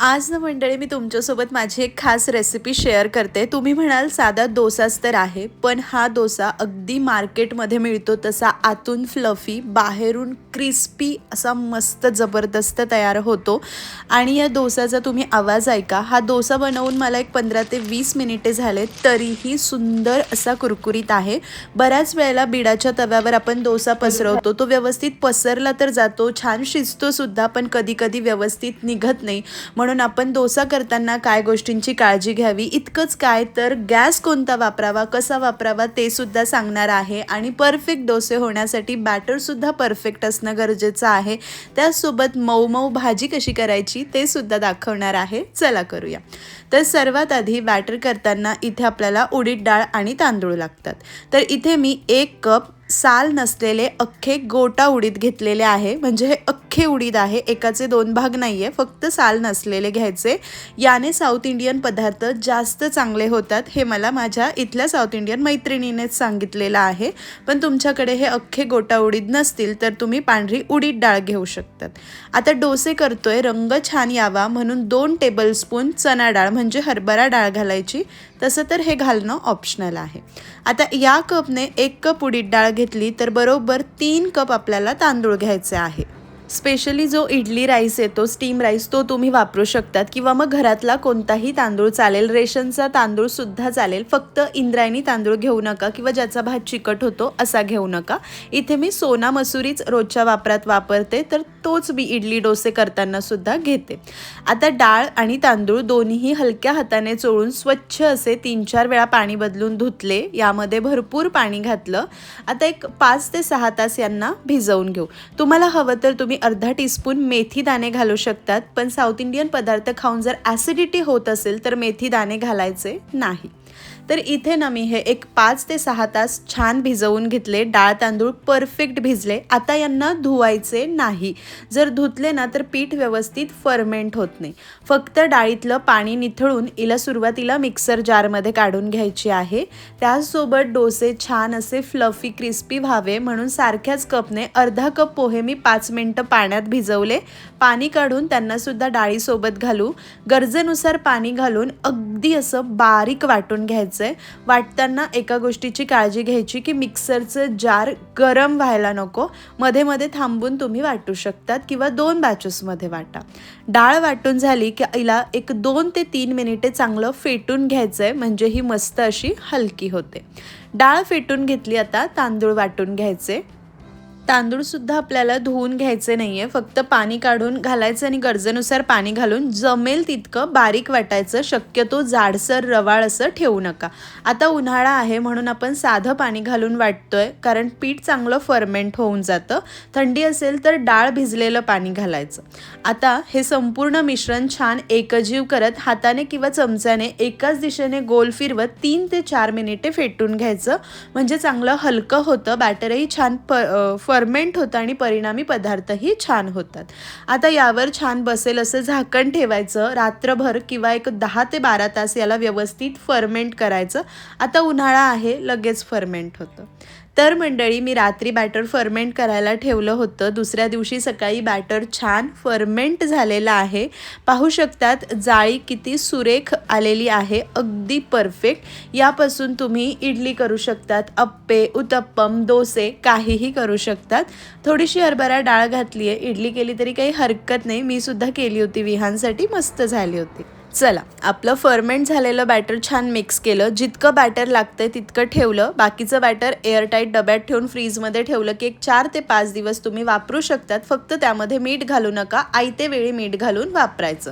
आज ना मंडळी मी तुमच्यासोबत माझी एक खास रेसिपी शेअर करते। तुम्ही म्हणाल साधा डोसाच तर आहे, पण हा डोसा अगदी मार्केटमध्ये मिळतो तसा आतून फ्लफी बाहेरून क्रिस्पी असा मस्त जबरदस्त तयार होतो। आणि या डोसाचा तुम्ही आवाज ऐका। हा डोसा बनवून मला एक 15 ते 20 मिनिटे झाले, तरीही सुंदर असा कुरकुरीत आहे। बऱ्याच वेळेला बिडाच्या तव्यावर आपण डोसा पसरवतो, तो व्यवस्थित पसरला तर जातो, छान शिजतो सुद्धा, पण कधी कधी व्यवस्थित निघत नाही। म्हणून आपण डोसा करताना काय गोष्टींची काळजी घ्यावी, इतकंच काय तर गॅस कोणता वापरावा, कसा वापरावा ते सुद्धा सांगणार आहे। आणि परफेक्ट डोसे होण्यासाठी बॅटर सुद्धा परफेक्ट असणं गरजेचं आहे। त्यासोबत मऊ मऊ भाजी कशी करायची ते सुद्धा दाखवणार आहे। चला करूया। तर सर्वात आधी बॅटर करताना इथे आपल्याला उडीद डाळ आणि तांदूळ लागतात। तर इथे मी 1 कप साल नसलेले अख्खे गोटा उडीद घेतलेले आहे। म्हणजे हे अख्खे उडीद आहे, एकाचे 2 भाग नाहीये, फक्त साल नसलेले घ्यायचे। याने साऊथ इंडियन पदार्थ जास्त चांगले होतात, हे मला माझ्या इथल्या साऊथ इंडियन मैत्रिणीनेच सांगितलेलं आहे। पण तुमच्याकडे हे अख्खे गोटा उडीद नसतील तर तुम्ही पांढरी उडीद डाळ घेऊ शकतात। आता डोसे करतोय, रंग छान यावा म्हणून 2 टेबलस्पून चणा डाळ म्हणजे हरभरा डाळ घालायची, तसं तर हे घालणं ऑप्शनल आहे। आता या कपने 1 कप उडीद डाळ घेतली तर बरोबर 3 कप आपल्याला तांदूळ घ्यायचे आहे। स्पेशली जो इडली राईस येतो, स्टीम राईस, तो तुम्ही वापरू शकतात किंवा मग घरातला कोणताही तांदूळ चालेल, रेशनचा तांदूळ सुद्धा चालेल। फक्त इंद्रायणी तांदूळ घेऊ नका किंवा ज्याचा भात चिकट होतो असा घेऊ नका। इथे मी सोना मसुरीच रोजच्या वापरात वापरते, तर तोच मी इडली डोसे करताना सुद्धा घेते। आता डाळ आणि तांदूळ दोन्ही हलक्या हाताने चोळून स्वच्छ असे 3-4 वेळा पाणी बदलून धुतले, यामध्ये भरपूर पाणी घातलं। आता एक 5 ते 6 तास यांना भिजवून घेऊ। तुम्हाला हवं तर तुम्ही अर्धा टीस्पून मेथी दाणे घालू शकतात, पण साऊथ इंडियन पदार्थ खाऊन जर ॲसिडिटी होत असेल तर मेथी दाणे घालायचे नाही। तर इथे ना मी हे एक 5 ते 6 तास छान भिजवून घेतले। डाळ तांदूळ परफेक्ट भिजले। आता यांना धुवायचे नाही, जर धुतले ना तर पीठ व्यवस्थित फर्मेंट होत नाही। फक्त डाळीतलं पाणी निथळून हिला सुरुवातीला मिक्सर जारमध्ये काढून घ्यायची आहे। त्यासोबत डोसे छान असे फ्लफी क्रिस्पी व्हावे म्हणून सारख्याच कपने अर्धा कप पोहे मी 5 मिनिटं पाण्यात भिजवले। पाणी काढून त्यांना सुद्धा डाळीसोबत घालू, गरजेनुसार पाणी घालून अगदी असं बारीक वाटून घ्यायचं। वाटताना एका गोष्टीची काळजी घ्यायची की मिक्सरचं जार गरम व्हायला नको, मध्ये मध्ये थांबून तुम्ही वाटू शकतात किंवा 2 बॅचेसमध्ये वाटा। डाळ वाटून झाली की हिला एक 2 ते 3 मिनिटे चांगलं फेटून घ्यायचंय, म्हणजे ही मस्त अशी हलकी होते। डाळ फेटून घेतली, आता तांदूळ वाटून घ्यायचे। तांदूळ सुद्धा आपल्याला धुवून घ्यायचे नाहीये, फक्त पाणी काढून घालायचं आणि गरजेनुसार पाणी घालून जमेल तितकं बारीक वाटायचं। शक्यतो जाडसर रवाळ असं ठेवू नका। आता उन्हाळा आहे म्हणून आपण साधं पाणी घालून वाटतोय, कारण पीठ चांगलं फर्मेंट होऊन जातं। थंडी असेल तर डाळ भिजलेलं पाणी घालायचं। आता हे संपूर्ण मिश्रण छान एकजीव करत हाताने किंवा चमच्याने एकाच दिशेने गोल फिरवत 3 ते 4 मिनिटे फेटून घ्यायचं, म्हणजे चांगलं हलकं होतं, बॅटरही छान फर्मेंट होतं आणि परिणामी पदार्थही छान होतात। आता यावर छान बसेल असं झाकण ठेवायचं रात्रभर किंवा एक 10 ते 12 तास याला व्यवस्थित फर्मेंट करायचं। आता उन्हाळा आहे, लगेच फर्मेंट होतं। तर मंडळी मी रात्री बॅटर फर्मेंट करायला ठेवलं होतं, दुसऱ्या दिवशी सकाळी बॅटर छान फर्मेंट झालेलं आहे। पाहू शकतात जाळी किती सुरेख आलेली आहे, अगदी परफेक्ट। यापासून तुम्ही इडली करू शकतात, अप्पे, उत्तप्पम, डोसे काहीही करू शकतात। थोडीशी हरभरा डाळ घातली आहे, इडली केली तरी काही हरकत नाही, मी सुद्धा केली होती विहांसाठी, मस्त झाली होती। चला, आपलं फर्मेंट झालेलं बॅटर छान मिक्स केलं, जितकं बॅटर लागतंय तितकं ठेवलं। बाकीचं बॅटर एअरटाईट डब्यात ठेवून फ्रीजमध्ये ठेवलं की एक 4 ते 5 दिवस तुम्ही वापरू शकतात। फक्त त्यामध्ये मीठ घालू नका, आयते वेळी मीठ घालून वापरायचं।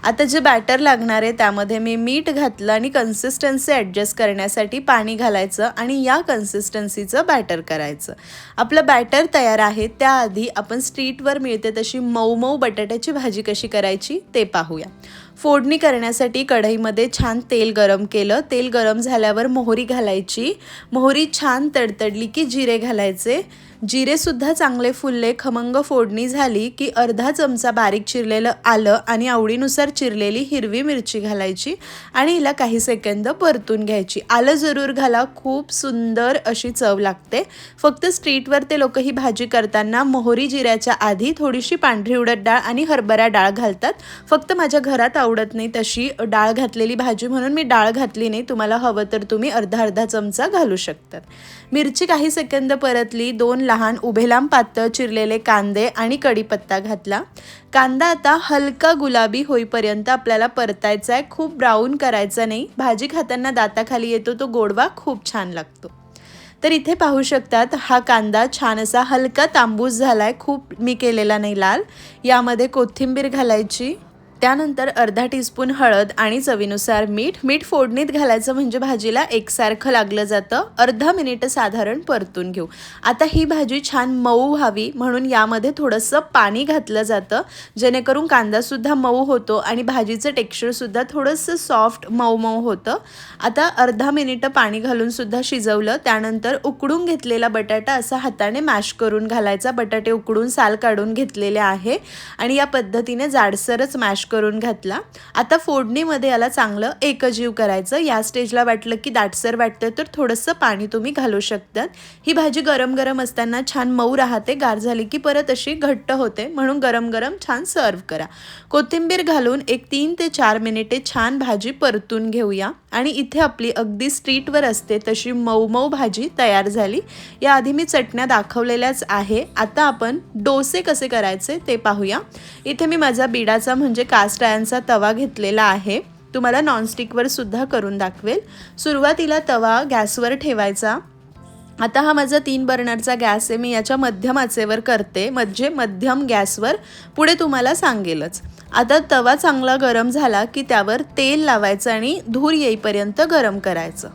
आता जे बॅटर लागणार आहे त्यामध्ये मी मीठ घातलं आणि कन्सिस्टन्सी ॲडजस्ट करण्यासाठी पाणी घालायचं आणि या कन्सिस्टन्सीचं बॅटर करायचं। आपलं बॅटर तयार आहे, त्याआधी आपण स्ट्रीटवर मिळते तशी मऊ मऊ बटाट्याची भाजी कशी करायची ते पाहूया। फोडणी करण्यासाठी कढईमध्ये छान तेल गरम केलं। तेल गरम झाल्यावर मोहरी घालायची। मोहरी छान तडतडली की जिरे घालायचे। जिरेसुद्धा चांगले फुलले, खमंग फोडणी झाली की अर्धा चमचा बारीक चिरलेलं आलं आणि आवडीनुसार चिरलेली हिरवी मिरची घालायची आणि हिला काही सेकंद परतून घ्यायची. आलं जरूर घाला, खूप सुंदर अशी चव लागते. फक्त स्ट्रीटवर ते लोक ही भाजी करताना मोहरी जिऱ्याच्या आधी थोडीशी पांढरी उडद डाळ आणि हरभरा डाळ घालतात. फक्त माझ्या घरात आवडत नाही तशी डाळ घातलेली भाजी, म्हणून मी डाळ घातली नाही. तुम्हाला हवं तर तुम्ही अर्धा चमचा घालू शकतात. मिरची काही सेकंद परतली. 2 लहान उभे लांब पातळ चिरलेले कांदे आणि कढीपत्ता घातला. कांदा आता हलका गुलाबी होईपर्यंत आपल्याला परतायचा आहे, खूप ब्राऊन करायचा नाही. भाजी खाताना दाताखाली येतो तो गोडवा खूप छान लागतो. तर इथे पाहू शकतात हा कांदा छान असा हलका तांबूस झालाय, खूप मी केलेला नाही लाल. यामध्ये कोथिंबीर घालायची, त्यानंतर अर्धा टीस्पून हळद आणि चवीनुसार मीठ. मीठ फोडणीत घालायचं म्हणजे भाजीला एकसारखं लागलं जातं. अर्धा मिनिट साधारण परतून घेऊ. आता ही भाजी छान मऊ व्हावी म्हणून यामध्ये थोडंसं पाणी घातलं जातं, जेणेकरून कांदासुद्धा मऊ होतो आणि भाजीचं टेक्स्चरसुद्धा थोडंसं सॉफ्ट मऊ मऊ होतं. आता अर्धा मिनिट पाणी घालून सुद्धा शिजवलं. त्यानंतर उकडून घेतलेला बटाटा असा हाताने मॅश करून घालायचा. बटाटे उकडून साल काढून घेतलेले आहे आणि या पद्धतीने जाडसरच मॅश करून घातला. आता फोडणीमध्ये याला चांगलं एकजीव करायचं. या स्टेजला वाटलं की दाटसर वाटतं तर थोडंसं पाणी तुम्ही घालू शकतात. ही भाजी गरम गरम असताना छान मऊ राहते, गार झाली की परत अशी घट्ट होते, म्हणून गरम गरम छान सर्व करा. कोथिंबीर घालून एक 3 ते 4 मिनिटे छान भाजी परतून घेऊया आणि इथे आपली अगदी स्ट्रीटवर असते तशी मऊ मऊ भाजी तयार झाली. याआधी मी चटण्या दाखवलेल्याच आहे. आता आपण डोसे कसे करायचे ते पाहूया. इथे मी माझा बिडाचा म्हणजे कास्ट आयर्नचा तवा घेतलेला आहे. तुम्हाला नॉनस्टिकवर सुद्धा करून दाखवेल. सुरुवातीला तवा गॅसवर ठेवायचा. आता हा माझा 3 बर्नरचा गॅस आहे. मी याच्या मध्यम आचेवर करते, म्हणजे मध्यम गॅसवर. पुढे तुम्हाला सांगेलच. आता तवा चांगला गरम झाला की त्यावर तेल लावायचं आणि धूर येईपर्यंत गरम करायचं.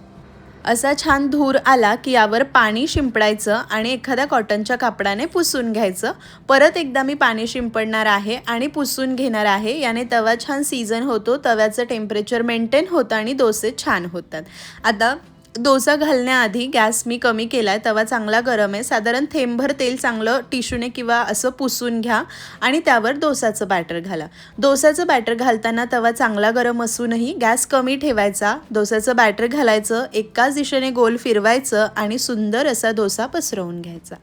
असा छान धूर आला की यावर पाणी शिंपडायचं आणि एखाद्या कॉटनच्या कापडाने पुसून घ्यायचं. परत एकदा मी पाणी शिंपडणार आहे आणि पुसून घेणार आहे. याने तवा छान सीझन होतो, तव्याचं टेम्परेचर मेंटेन होतं आणि डोसे छान होतात. आता डोसा घालण्याआधी गॅस मी कमी केला आहे. तवा चांगला गरम आहे. साधारण थेंबभर तेल चांगलं टिश्यूने किंवा असं पुसून घ्या आणि त्यावर डोसाचं बॅटर घाला. डोसाचं बॅटर घालताना तवा चांगला गरम असूनही गॅस कमी ठेवायचा. डोसाचं बॅटर घालायचं, एकाच दिशेने गोल फिरवायचं आणि सुंदर असा डोसा पसरवून घ्यायचा.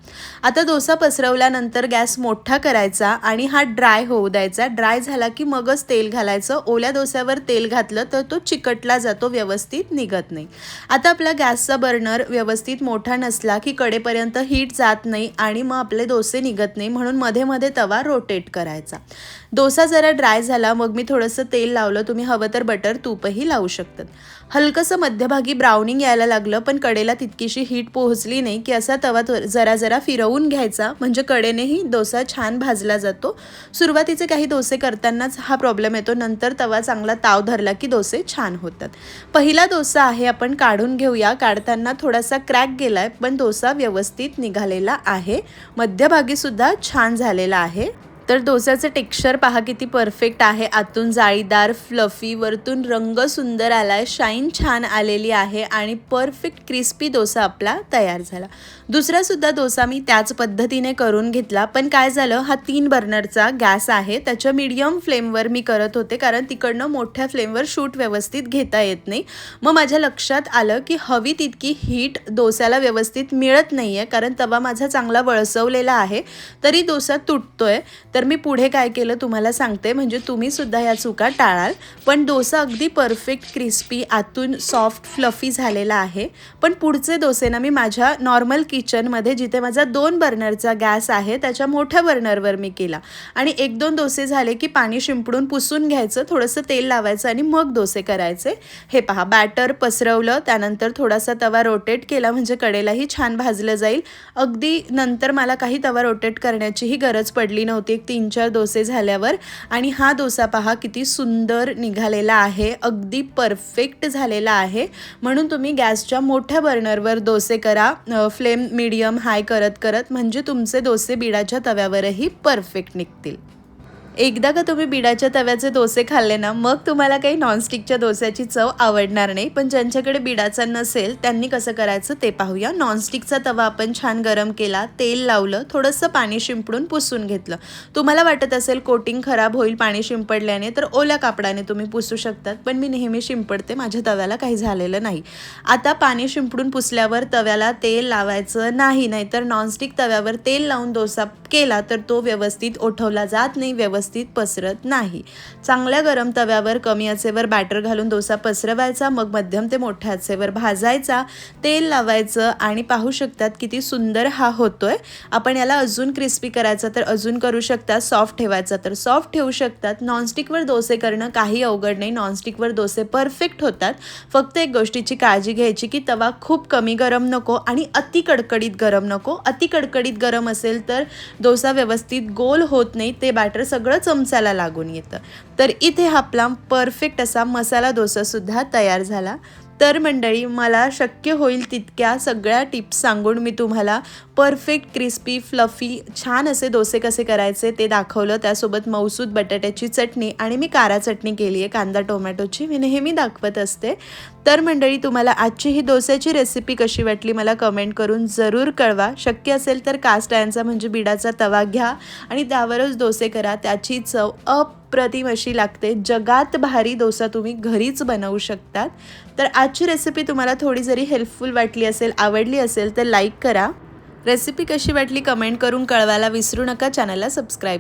आता डोसा पसरवल्यानंतर गॅस मोठा करायचा आणि हा ड्राय होऊ द्यायचा. ड्राय झाला की मगच तेल घालायचं. ओल्या डोस्यावर तेल घातलं तर तो चिकटला जातो, व्यवस्थित निघत नाही. आता आपला गॅसचा बर्नर व्यवस्थित मोठा नसला की कडेपर्यंत हीट जात नाही आणि मग आपले डोसे निघत नाही, म्हणून मध्ये मध्ये तवा रोटेट करायचा. डोसा जरा ड्राय झाला मग मी थोडंसं तेल लावलं. तुम्ही हवं तर बटर तूपही लावू शकतात. हलकंसं मध्यभागी ब्राउनिंग यायला लागलं पण कडेला तितकीशी हीट पोहोचली नाही की असा तवा जरा जरा फिरवून घ्यायचा, म्हणजे कडेनेही डोसा छान भाजला जातो. सुरुवातीचे काही डोसे करतानाच हा प्रॉब्लेम येतो, नंतर तवा चांगला ताव धरला की डोसे छान होतात. पहिला डोसा आहे, आपण काढून घेऊया. काढताना थोडासा क्रॅक गेलाय पण डोसा व्यवस्थित निघालेला आहे. मध्यभागी सुद्धा छान झालेला आहे. तर डोस्याचं टेक्स्चर पहा किती परफेक्ट आहे. आतून जाळीदार फ्लफी, वरतून रंग सुंदर आलाय, शाईन छान आलेली आहे आणि परफेक्ट क्रिस्पी डोसा आपला तयार झाला. दुसरा सुद्धा डोसा मी त्याच पद्धतीने करून घेतला. पण काय झालं, हा 3 बर्नरचा गॅस आहे, त्याच्या मीडियम फ्लेमवर मी करत होते कारण तिकडनं मोठ्या फ्लेमवर शूट व्यवस्थित घेता येत नाही. मग माझ्या लक्षात आलं की हवी तितकी हीट डोस्याला व्यवस्थित मिळत नाही आहे, कारण तवा माझा चांगला वळसवलेला आहे तरी डोसा तुटतोय. तर मी पुढे काय केलं तुम्हाला सांगते, म्हणजे तुम्ही सुद्धा या चुका टाळाल. पण डोसा अगदी परफेक्ट क्रिस्पी, आतून सॉफ्ट फ्लफी झालेला आहे. पण पुढचे डोसे ना मी माझ्या नॉर्मल किचनमध्ये, जिथे माझा 2 बर्नरचा गॅस आहे त्याच्या मोठ्या बर्नरवर मी केला आणि 1-2 डोसे झाले की पाणी शिंपडून पुसून घ्यायचं, थोडंसं तेल लावायचं आणि मग डोसे करायचे. हे पहा, बॅटर पसरवलं, त्यानंतर थोडासा तवा रोटेट केला म्हणजे कडेलाही छान भाजलं जाईल. अगदी नंतर मला काही तवा रोटेट करण्याचीही गरज पडली नव्हती. 3-4 डोसे झाल्यावर. आणि हा डोसा पहा किती सुंदर निघालेला आहे, अगदी परफेक्ट झालेला आहे. म्हणून तुम्ही गॅसच्या मोठ्या बर्नरवर डोसे करा, फ्लेम मीडियम हाय करत करत, म्हणजे तुमचे डोसे बिडाच्या तव्यावरही परफेक्ट निघतील. एकदा का तुम्ही बिडाच्या तव्याचे डोसे खाल्ले ना, मग तुम्हाला काही नॉनस्टिकच्या डोस्याची चव आवडणार नाही. पण ज्यांच्याकडे बिडाचा नसेल त्यांनी कसं करायचं ते पाहूया. नॉनस्टिकचा तवा आपण छान गरम केला, तेल लावलं, थोडंसं पाणी शिंपडून पुसून घेतलं. तुम्हाला वाटत असेल कोटिंग खराब होईल पाणी शिंपडल्याने, तर ओल्या कापडाने तुम्ही पुसू शकतात. पण मी नेहमी शिंपडते, माझ्या तव्याला काही झालेलं नाही. आता पाणी शिंपडून पुसल्यावर तव्याला तेल लावायचं नाही, नाहीतर नॉनस्टिक तव्यावर तेल लावून डोसा केला तर तो व्यवस्थित ओठवला जात नाही, व्यवस्थित पसरत नाही. चांगल्या गरम तव्यावर कमी आचेवर बॅटर घालून डोसा पसरवायचा, मग मध्यम ते मोठ्या आचेवर भाजायचा, तेल लावायचं आणि पाहू शकतात किती सुंदर हा होतोय. आपण याला अजून क्रिस्पी करायचा तर अजून करू शकता, सॉफ्ट ठेवायचा तर सॉफ्ट ठेवू शकतात. नॉनस्टिकवर डोसे करणं काही अवघड नाही, नॉनस्टिकवर डोसे परफेक्ट होतात. फक्त एक गोष्टीची काळजी घ्यायची की तवा खूप कमी गरम नको आणि अति कडकडीत गरम नको. अति कडकडीत गरम असेल तर डोसा व्यवस्थित गोल होत नाही, ते बॅटर सगळं चमच्याला लागून येतं. तर इथे आपला परफेक्ट असा मसाला डोसासुद्धा तयार झाला. तर मंडळी, मला शक्य होईल तितक्या सगळ्या टिप्स सांगून मी तुम्हाला परफेक्ट क्रिस्पी फ्लफी छान असे डोसे कसे करायचे ते दाखवलं. त्यासोबत मौसूद बटाट्याची चटणी आणि मी कारा चटणी केली आहे, कांदा टोमॅटोची, मी नेहमी दाखवत असते. तर मंडळी, तुम्हाला आजची ही डोस्याची रेसिपी कशी वाटली मला कमेंट करून जरूर कळवा. शक्य असेल तर कास्ट आयर्नचा म्हणजे बिडाचा तवा घ्या आणि त्यावरच डोसे करा, त्याची चव अप्रतिम अशी लागते. जगात भारी डोसा तुम्ही घरीच बनवू शकतात. तर आजची रेसिपी तुम्हाला थोडी जरी हेल्पफुल वाटली असेल, आवडली असेल तर लाईक करा. रेसिपी कशी वाटली कमेंट करून कळवायला विसरू नका. चॅनलला सबस्क्राईब